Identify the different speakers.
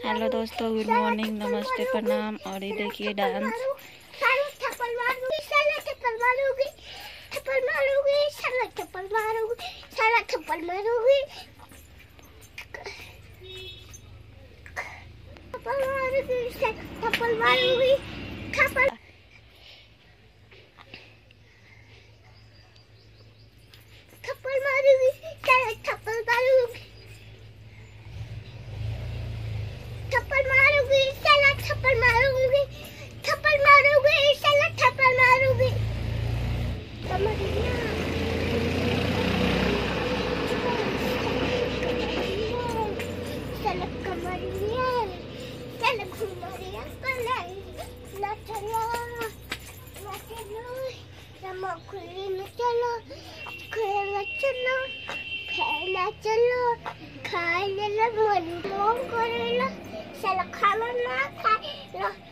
Speaker 1: Hello दोस्तों, good morning, नमस्ते, प्रणाम। और ये देखिए डांस।
Speaker 2: चलो खाए ले मन करेला, साला खाना ना खाए